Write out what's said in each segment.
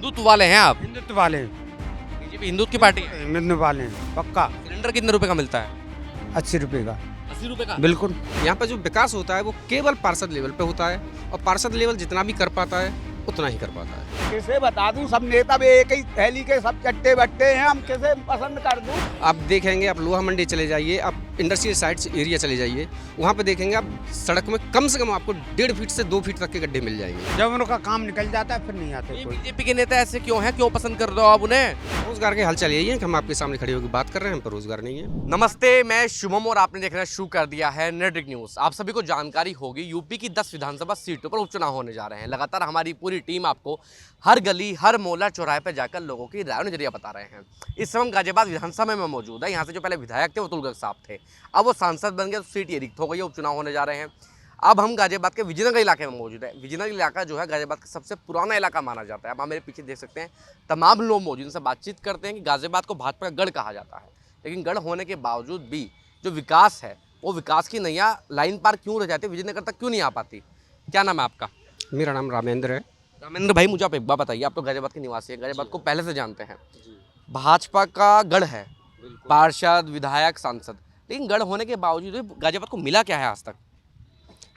हिंदुत्व वाले हैं आप? हिंदुत्व वाले बीजेपी हिंदुत्व की पार्टी है। हिंदुत्व वाले हैं, पक्का। सिलेंडर कितने रुपए का मिलता है? 80 रुपए का। 80 रुपए का? बिल्कुल। यहाँ पर जो विकास होता है वो केवल पार्षद लेवल पे होता है और पार्षद लेवल जितना भी कर पाता है उतना ही कर पाता है। कैसे बता दूं, सब नेता भी एक ही थैली के सब चट्टे बट्टे हैं, हम कैसे पसंद कर दूं। आप देखेंगे, आप लोहा मंडी चले जाइए, आप इंडस्ट्रियल साइट्स एरिया चले जाइए, वहाँ पे देखेंगे आप सड़क में कम से कम आपको 1.5 फीट से 2 फीट तक के गड्ढे मिल जाएंगे। जब उनका काम निकल जाता है फिर नहीं आते ये कोई। बीजेपी के नेता ऐसे क्यों हैं? क्यों पसंद कर रहे हो आप उन्हें? रोजगार के हालचाल यही है कि हम आपके सामने खड़े होकर बात कर रहे हैं, हम पर रोजगार नहीं है। नमस्ते, मैं शुभम और आपने देखना शुरू कर दिया है नेटवर्क न्यूज़। आप सभी को जानकारी होगी, यूपी की 10 विधानसभा सीटों पर उपचुनाव होने जा रहे हैं। लगातार हमारी पूरी टीम आपको हर गली, हर मोहल्ला, चौराहे पर जाकर लोगों की राय नजरिया बता रहे हैं। इस समय हम गाजियाबाद विधानसभा में मौजूद है। यहाँ से जो पहले विधायक थे वो तुलगढ़ साहब थे, अब वो सांसद बन गए तो सीट ये रिक्त हो गई है, उपचुनाव होने जा रहे हैं। अब हम गाजियाबाद के विजयनगर इलाके में मौजूद है। विजयनगर इलाका जो है गाजियाबाद का सबसे पुराना इलाका माना जाता है। अब आप मेरे पीछे देख सकते हैं, तमाम लोग मौजूद, उनसे बातचीत करते हैं कि गाजियाबाद को भाजपा का गढ़ कहा जाता है, लेकिन गढ़ होने के बावजूद भी जो विकास है वो विकास की नैया लाइन पार क्यों रह जाती है, विजयनगर तक क्यों नहीं आ पाती? क्या नाम है आपका? मेरा नाम रामेंद्र है। रामेंद्र भाई, मुझे आप एक बात बताइए, आप तो गाजियाबाद के निवासी हैं, गाजियाबाद को पहले से जानते हैं। भाजपा का गढ़ है, पार्षद, विधायक, सांसद, लेकिन गढ़ होने के बावजूद भी गाजियाबाद को मिला क्या है आज तक?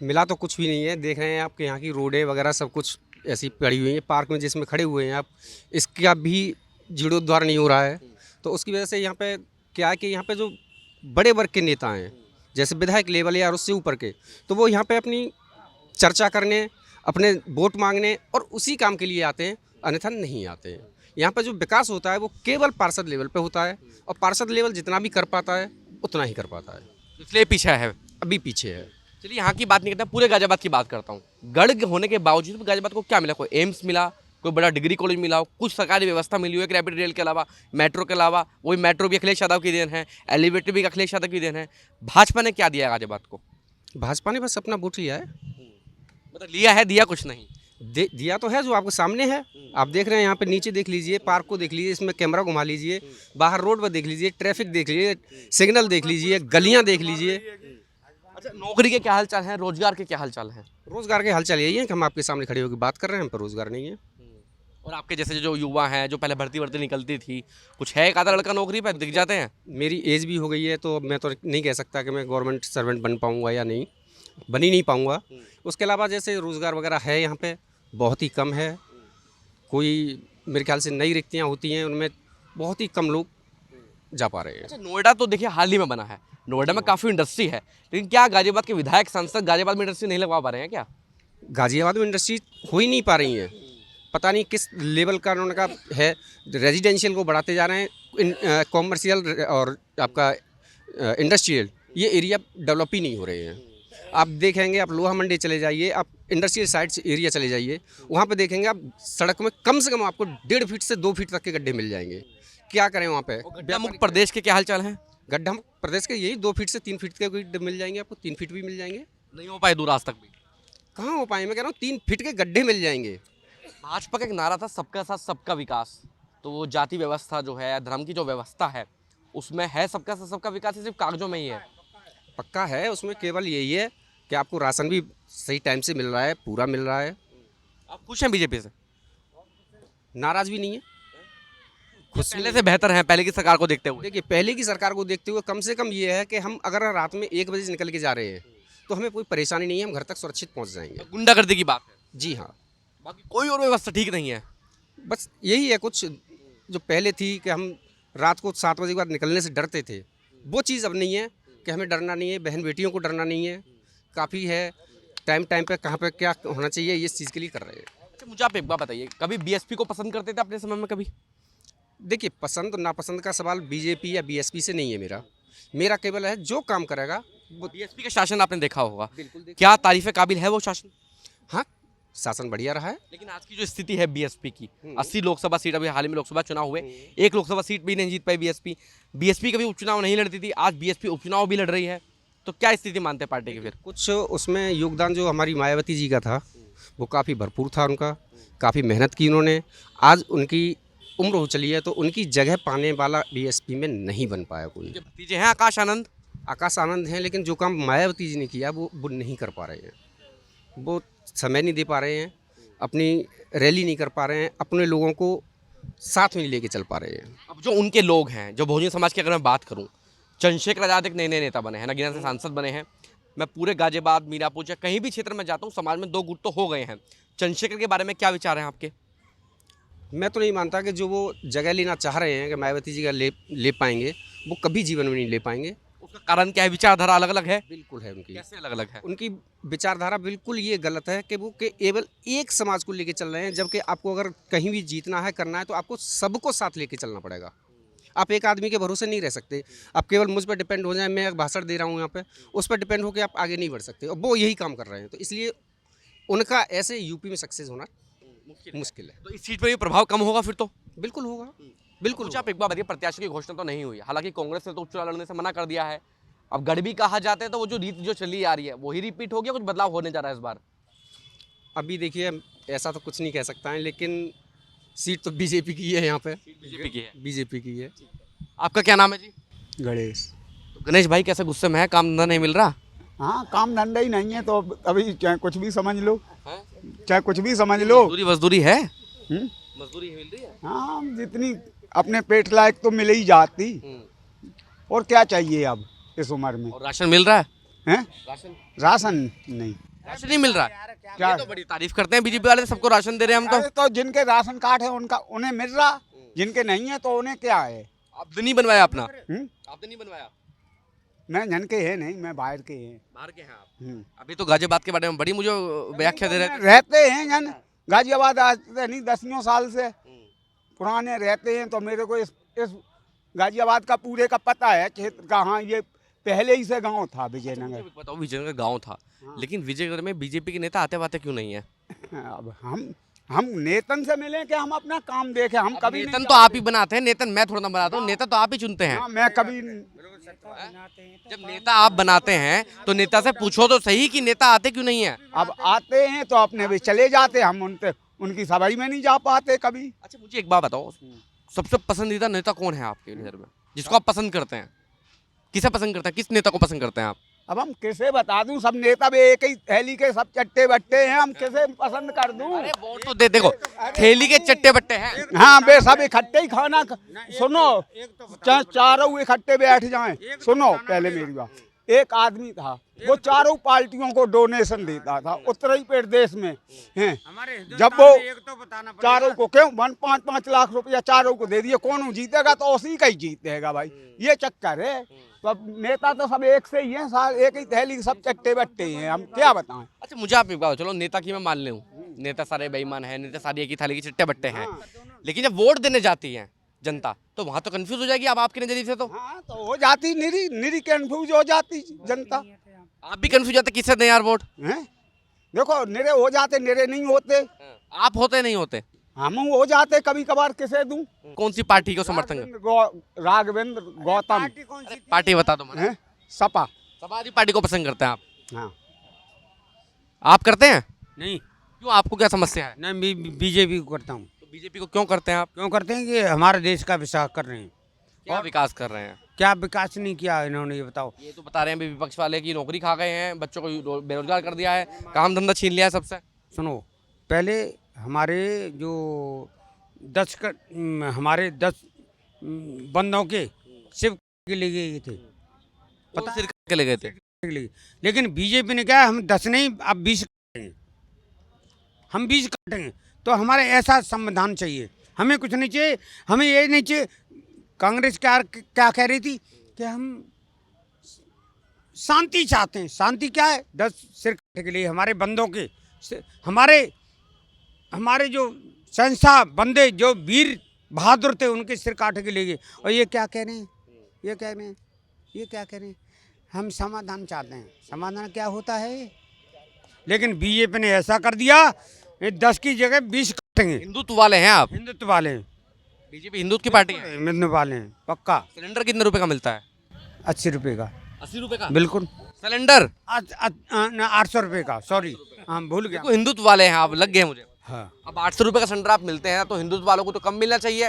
मिला तो कुछ भी नहीं है। देख रहे हैं आपके यहाँ की रोडें वगैरह सब कुछ ऐसी पड़ी हुई हैं। पार्क में जिसमें खड़े हुए हैं आप, इसका भी जीर्णोद्धार नहीं हो रहा है। तो उसकी वजह से यहाँ पे क्या है कि यहाँ पे जो बड़े वर्ग के नेता हैं, जैसे विधायक लेवल या उससे ऊपर के, तो वो यहाँ पे अपनी चर्चा करने, अपने वोट मांगने और उसी काम के लिए आते हैं, अन्यथा नहीं आते हैं। यहाँ पे जो विकास होता है वो केवल पार्षद लेवल पे होता है और पार्षद लेवल जितना भी कर पाता है उतना ही कर पाता है, इसलिए पीछे है। अभी पीछे है। चलिए, यहाँ की बात नहीं करता, पूरे गाजियाबाद की बात करता हूँ। गढ़ होने के बावजूद भी गाजियाबाद को क्या मिला? कोई एम्स मिला, कोई बड़ा डिग्री कॉलेज मिला हो, कुछ सरकारी व्यवस्था मिली हो, एक रैपिड रेल के अलावा, मेट्रो के अलावा? वही मेट्रो भी अखिलेश यादव की देन है, एलिवेटर भी अखिलेश यादव की देन है। भाजपा ने क्या दिया गाजियाबाद को? भाजपा ने बस अपना वोट लिया है। मतलब लिया है, दिया कुछ नहीं। दिया तो है, जो आपके सामने है। आप देख रहे हैं, यहाँ पे नीचे देख लीजिए, पार्क को देख लीजिए, इसमें कैमरा घुमा लीजिए, बाहर रोड पर देख लीजिए, ट्रैफिक देख लीजिए, सिग्नल देख लीजिए, गलियाँ देख लीजिए। अच्छा, नौकरी के क्या हालचाल हैं, रोजगार के क्या हालचाल हैं? रोजगार के हालचाल यही है कि हम आपके सामने खड़े होकर बात कर रहे हैं, हम पर रोजगार नहीं है। और आपके जैसे जो युवा हैं, जो पहले भर्ती वर्ती निकलती थी, कुछ है एक आधा लड़का नौकरी पर दिख जाते हैं? मेरी एज भी हो गई है, तो मैं तो नहीं कह सकता कि मैं गवर्नमेंट सर्वेंट बन पाऊँगा या नहीं, बन ही नहीं पाऊँगा। उसके अलावा जैसे रोज़गार वगैरह है यहाँ पे बहुत ही कम है। कोई मेरे ख्याल से नई रिक्तियाँ होती हैं, उनमें बहुत ही कम लोग जा पा रहे हैं। अच्छा, नोएडा तो देखिए हाल ही में बना है, नोएडा में काफ़ी इंडस्ट्री है, लेकिन क्या गाजियाबाद के विधायक, सांसद गाजियाबाद में इंडस्ट्री नहीं लगवा पा रहे हैं क्या? गाजियाबाद में इंडस्ट्री हो ही नहीं पा रही हैं। पता नहीं किस लेवल का उनका है। रेजिडेंशियल को बढ़ाते जा रहे हैं, कॉमर्शियल और आपका इंडस्ट्रियल, ये एरिया डेवलप ही नहीं हो रहे हैं। आप देखेंगे, आप लोहा मंडी चले जाइए, आप इंडस्ट्रियल साइट्स एरिया चले जाइए, वहाँ पे देखेंगे आप सड़क में कम से कम आपको 1.5 फीट से 2 फीट तक के गड्ढे मिल जाएंगे। क्या करें वहाँ पे? गड्ढा मुक्त प्रदेश के क्या हालचाल हैं? गड्ढा प्रदेश के यही 2 फीट से 3 फीट के गड्ढे मिल जाएंगे आपको, 3 फीट भी मिल जाएंगे। नहीं हो पाए दूर आज तक भी। कहाँ हो पाए? मैं कह रहा हूँ 3 फीट के गड्ढे मिल जाएंगे। भाजपा का एक नारा था, सबका साथ सबका विकास। तो वो जाति व्यवस्था जो है, धर्म की जो व्यवस्था है, उसमें है सबका साथ सबका विकास, सिर्फ कागजों में ही है? पक्का है, उसमें केवल यही है कि आपको राशन भी सही टाइम से मिल रहा है, पूरा मिल रहा है। आप खुश हैं बीजेपी से? नाराज भी नहीं है, खुद पहले से बेहतर हैं, पहले की सरकार को देखते हुए? देखिए, पहले की सरकार को देखते हुए कम से कम ये है कि हम अगर रात में 1 बजे से निकल के जा रहे हैं तो हमें कोई परेशानी नहीं है, हम घर तक सुरक्षित पहुंच जाएंगे। गुंडागर्दी की बात है, जी हाँ। बाकी कोई और व्यवस्था ठीक नहीं है? बस यही है कुछ जो पहले थी कि हम रात को 7 बजे के बाद निकलने से डरते थे, वो चीज़ अब नहीं है कि हमें डरना नहीं है, बहन बेटियों को डरना नहीं है। काफ़ी है, टाइम पे कहाँ पे क्या होना चाहिए, ये चीज़ के लिए कर रहे हैं। अच्छा, मुझे आप एक बात बताइए, कभी बीएसपी को पसंद करते थे अपने समय में कभी? देखिए, पसंद नापसंद का सवाल बीजेपी या बीएसपी से नहीं है। मेरा केवल है जो काम करेगा वो। बीएसपी का शासन आपने देखा होगा, बिल्कुल। क्या तारीफ काबिल है वो शासन? हाँ, शासन बढ़िया रहा है। लेकिन आज की जो स्थिति है बीएसपी की, 80 लोकसभा सीट, अभी हाल ही में लोकसभा चुनाव हुए, एक लोकसभा सीट भी नहीं जीत पाई बीएसपी। बीएसपी कभी उपचुनाव नहीं लड़ती थी, आज बीएसपी उपचुनाव भी लड़ रही है, तो क्या स्थिति मानते हैं पार्टी की? फिर कुछ उसमें योगदान जो हमारी मायावती जी का था वो काफ़ी भरपूर था, उनका काफ़ी मेहनत की उन्होंने। आज उनकी उम्र हो चली है तो उनकी जगह पाने वाला बीएसपी में नहीं बन पाया कोई। उनके भतीजे हैं आकाश आनंद हैं, लेकिन जो काम मायावती जी ने किया वो नहीं कर पा रहे हैं, वो समय नहीं दे पा रहे हैं। अपनी रैली नहीं कर पा रहे हैं, अपने लोगों को साथ में नहीं लेके चल पा रहे हैं। अब जो उनके लोग हैं, जो बहुजन समाज की अगर मैं बात करूं, चंद्रशेखर आज़ाद एक नए नए नेता बने हैं, नगीना से सांसद बने हैं। मैं पूरे गाजियाबाद, मीरापुर या कहीं भी क्षेत्र में जाता हूं, समाज में दो गुट तो हो गए हैं। चंद्रशेखर के बारे में क्या विचार हैं आपके? मैं तो नहीं मानता कि जो वो जगह लेना चाह रहे हैं कि मायावती जी का ले पाएंगे, वो कभी जीवन में नहीं ले पाएंगे। उसका कारण क्या है? विचारधारा अलग अलग है। बिल्कुल है उनकी। कैसे अलग अलग है? उनकी विचारधारा बिल्कुल ये गलत है कि वो केवल एक समाज को लेके चल रहे हैं, जबकि आपको अगर कहीं भी जीतना है, करना है, तो आपको सबको साथ लेके चलना पड़ेगा। आप एक आदमी के भरोसे नहीं रह सकते। आप केवल मुझ पर डिपेंड हो जाए, मैं एक भाषण दे रहा हूँ यहाँ पे, उस पर डिपेंड होकर आप आगे नहीं बढ़ सकते, और वो यही काम कर रहे हैं। तो इसलिए उनका ऐसे यूपी में सक्सेस होना मुश्किल है। तो इस सीट पर भी प्रभाव कम होगा फिर तो? बिल्कुल होगा, बिल्कुल कुछ आप एक बार बताइए, प्रत्याशी की घोषणा तो नहीं हुई, हालांकि कांग्रेस ने तो उपचुनाव लड़ने से मना कर दिया है। अब गढ़ भी कहा जाता है, तो वो जो रीत जो चली आ रही है वही रिपीट हो गया, कुछ बदलाव होने जा रहा है इस बार? अभी देखिए, ऐसा तो कुछ नहीं कह सकता है, लेकिन सीट तो बीजेपी की है यहाँ पे। बीजेपी की है। बीजेपी की है। आपका क्या नाम है जी? गणेश। तो गणेश भाई कैसे गुस्से में है? काम धंधा नहीं मिल रहा? हाँ, काम धंधा ही नहीं है तो अभी चाहे कुछ भी समझ लो, है? चाहे कुछ भी समझ लो। मजदूरी वजदूरी है? हम्म? मजदूरी मिल रही है? हाँ, जितनी अपने पेट लायक तो मिल ही जाती, और क्या चाहिए अब इस उम्र में। और राशन मिल रहा है? हैं? राशन नहीं। राशन नहीं मिल रहा है? क्या? ये तो बड़ी तारीफ करते हैं बीजेपी वाले, सबको राशन दे रहे हैं हम अरे तो जिनके राशन कार्ड है उनका उन्हें मिल रहा, जिनके नहीं है तो उन्हें क्या है। आपने नहीं बनवाया अपना? हम्म? आपने नहीं बनवाया? मैं जन के है नहीं, मैं बाहर के हैं। बाहर के हैं आप? हम्म। अभी तो गाजियाबाद के बारे में बड़ी मुझे व्याख्या दे रहे थे। रहते हैं जन गाजियाबाद, आते नहीं 10 साल से पुराने रहते हैं, तो मेरे को इस गाजियाबाद का पूरे का पता है क्षेत्र का। हाँ, ये पहले ही से गांव था विजयनगर। बताओ, विजयनगर गांव था, लेकिन विजयनगर में बीजेपी के नेता आते बाते क्यों नहीं है? अब हम नेतन से मिले कि हम अपना काम देखें। हम कभी नहीं नेतन तो आप ही बनाते हैं, नेतन मैं थोड़ा ना बनाता हूँ, नेता तो आप ही चुनते हैं। हाँ, मैं कभी जब नेता आप बनाते हैं तो नेता से पूछो तो सही कि नेता आते क्यों नहीं है। अब आते हैं तो अपने भी चले जाते, हम उनकी सभाई में नहीं जा पाते कभी। अच्छा, मुझे एक बात बताओ, सबसे पसंदीदा नेता कौन है आपके नजर में, जिसको आप पसंद करते हैं? किसे पसंद करते हैं? किस नेता को पसंद करते हैं आप? अब हम किसे बता दूं, सब नेता भी एक ही थैली के, सब चट्टे बट्टे हैं, हम किसे पसंद कर दूं। अरे वोट तो देखो, थैली के चट्टे बट्टे हैं। हाँ बे, सब इकट्ठे ही खाना सुनो, चारों इकट्ठे बैठ जाएं। सुनो पहले मेरी बात। एक आदमी था, वो चारों पार्टियों को डोनेशन देता था उत्तरी प्रदेश में हैं। जब वो चारों को क्यों 5-5 लाख रुपया चारों को दे दिए, कौन जीतेगा? तो उसी का ही जीतेगा भाई, ये चक्कर है। तो अब नेता तो सब एक से ही हैं, एक ही थैली, सब चट्टे बट्टे हैं, हम क्या बताएं। अच्छा, मुझे आप एक बात, चलो नेता की मैं मान लूं, नेता सारे बेईमान हैं, नेता सारी एक ही थाली के चट्टे बट्टे हैं, लेकिन जब वोट देने जाती है जनता तो वहां तो कंफ्यूज हो जाएगी। अब आपके नजरिए से तो हाँ, तो हो जाती, निरी कंफ्यूज हो जाती जनता। आप भी कंफ्यूज जाते, किससे दें यार वोट? हैं? देखो, निरे हो जाते, निरे नहीं होते। आप होते नहीं होते? हम हो जाते कभी कभार, किसे दूं? कौन सी पार्टी को समर्थन कर? राघवेंद्र गौतम। पार्टी बता दो मुझे। हैं? सपा। समाजवादी पार्टी को पसंद करते हैं आप? हाँ। आप करते हैं? नहीं क्यों, आपको क्या समस्या है? मैं बीजेपी को करता हूँ। तो बीजेपी को क्यों करते हैं आप? क्यों करते हैं कि हमारे देश का विकास कर रहे हैं। क्या विकास कर रहे हैं? क्या विकास नहीं किया इन्होंने, ये बताओ। ये तो बता रहे हैं विपक्ष वाले की नौकरी खा गए हैं, बच्चों को बेरोजगार कर दिया है, काम धंधा छीन लिया है सबसे। सुनो, पहले हमारे जो 10 बंदों के शिव के लिए गए थे, पता सिर के ले गए थे। के लिए। लेकिन बीजेपी ने क्या, हम 10 नहीं, अब 20 काटेंगे, हम 20 काटेंगे। तो हमारे ऐसा संविधान चाहिए, हमें कुछ नहीं चाहिए, हमें ये नहीं चाहिए। कांग्रेस क्या कह रही थी कि हम शांति चाहते हैं। शांति क्या है? 10 सिर काटने के लिए हमारे बंदों के, हमारे जो संस्था बंदे जो वीर बहादुर थे, उनके सिर काटने के लिए। और ये क्या कह रहे हैं? ये क्या कह रहे हैं? हम समाधान चाहते हैं। समाधान क्या होता है? लेकिन बीजेपी ने ऐसा कर दिया, 10 की जगह 20 काटेंगे। हिंदुत्व वाले हैं आप? हिंदुत्व वाले हैं। बीजेपी हिंदुत्व की पार्टी है? हिंदुत्व वाले हैं पक्का। सिलेंडर कितने रुपए का मिलता है? 80 रुपये का। 80 रुपए का बिल्कुल। सिलेंडर? 800 रुपये का, सॉरी, हाँ भूल गया। देखो, हिंदुत्व वाले हैं आप, लग गए मुझे। हाँ। अब 800 रुपए का सिलेंडर आप मिलते हैं तो हिंदुत्व वालों को तो कम मिलना चाहिए।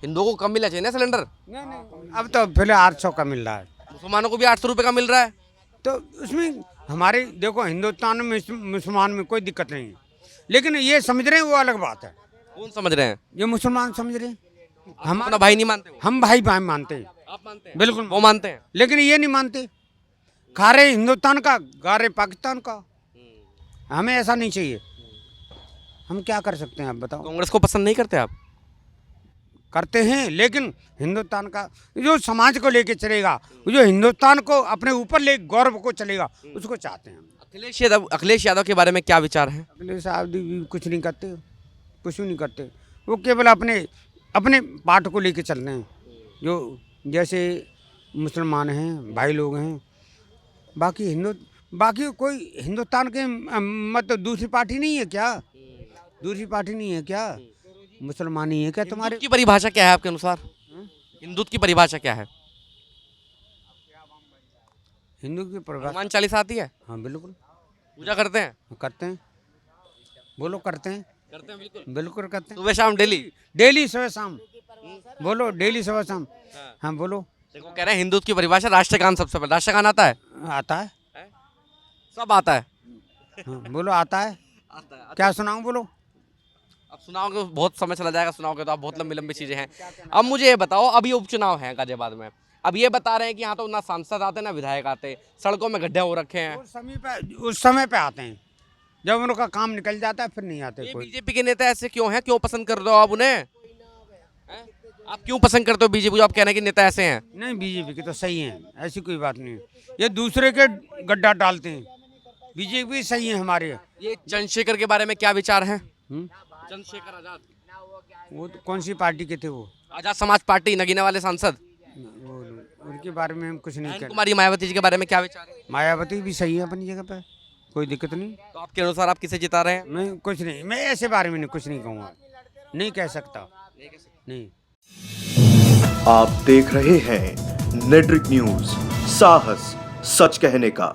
हिंदुओं को कम मिलना चाहिए ना सिलेंडर। नहीं, अब तो फिलहाल 800 का मिल रहा है। मुसलमानों को भी 800 रुपए का मिल रहा है। तो उसमें हमारे देखो, हिंदुस्तान में मुसलमान में कोई दिक्कत नहीं है। लेकिन ये समझ रहे हैं वो अलग बात है। कौन समझ रहे हैं? ये मुसलमान समझ रहे हैं। हम अपना भाई नहीं मानते हो? हम भाई भाई मानते हैं, आप मानते हैं? बिल्कुल, वो मानते हैं? लेकिन ये नहीं मानते। खा रहे हिंदुस्तान का, गा रहे पाकिस्तान का। हमें ऐसा नहीं चाहिए। हम क्या कर सकते हैं आप बताओ। कांग्रेस को पसंद नहीं करते आप? करते हैं, लेकिन हिंदुस्तान का जो समाज को लेके चलेगा, जो हिंदुस्तान को अपने ऊपर ले गौरव को चलेगा, उसको चाहते हैं हम। अखिलेश यादव के बारे में क्या विचार है? अखिलेश साहब भी कुछ नहीं करते, कुछ भी नहीं करते। वो केवल अपने अपने पार्ट को लेके चल रहे हैं। जो जैसे मुसलमान हैं, भाई लोग हैं, बाकी कोई हिंदुस्तान के मतलब दूसरी पार्टी नहीं है क्या? दूसरी पार्टी नहीं है क्या? मुसलमान ही है क्या तुम्हारे? हिंदुत्व की परिभाषा क्या है आपके अनुसार? हिंदुत्व की परिभाषा क्या है? हिंदू की परिभाषा, हनुमान चालीसा आती है? हाँ बिल्कुल पूजा करते हैं? करते हैं। बोलो करते हैं, करते हैं बिल्कुल। बिल्कुल करते हैं। सुबह शाम डेली? डेली सुबह शाम। बोलो डेली सुबह शाम। हाँ बोलो। देखो कह रहे हैं हिंदुत्व की परिभाषा राष्ट्रगान सबसे पहले। राष्ट्रगान आता है? आता है। सब आता है? हाँ, बोलो आता है। क्या सुनाऊं बोलो? अब सुनाओगे तो बहुत समय चला जाएगा, सुनाओगे तो आप बहुत लंबी लंबी चीजें हैं। अब मुझे ये बताओ, अभी उपचुनाव है गाजियाबाद में, अब ये बता रहे हैं कि यहाँ तो ना सांसद आते ना विधायक आते, सड़कों में गड्ढे हो रखे हैं। उस समय पे आते हैं, जब उनका काम निकल जाता है फिर नहीं आते ये कोई। बीजेपी के नेता ऐसे क्यों हैं? क्यों पसंद कर रहे हो आप उन्हें? हैं? आप क्यों पसंद करते हो बीजेपी? आप कह रहे हैं कि नेता ऐसे हैं। नहीं, बीजेपी के तो सही हैं, ऐसी कोई बात नहीं है। ये दूसरे के गड्ढा डालते हैं। बीजेपी सही है हमारे। ये चंद्रशेखर के बारे में क्या विचार है? हम्म? चंद्रशेखर आजाद, वो तो कौन सी पार्टी के थे वो? आजाद समाज पार्टी, नगीना वाले सांसद। वो उनके बारे में हम कुछ नहीं बहन कर। कुमारी मायावती जी के बारे में क्या विचार है? मायावती भी सही है अपनी जगह पे, कोई दिक्कत नहीं। तो आपके अनुसार आप किसे जिता रहे हैं? मैं कुछ नहीं, मैं ऐसे बारे में कुछ नहीं कहूँगा, नहीं कह सकता, नहीं। आप देख रहे हैं नेट्रिक न्यूज, साहस सच कहने का।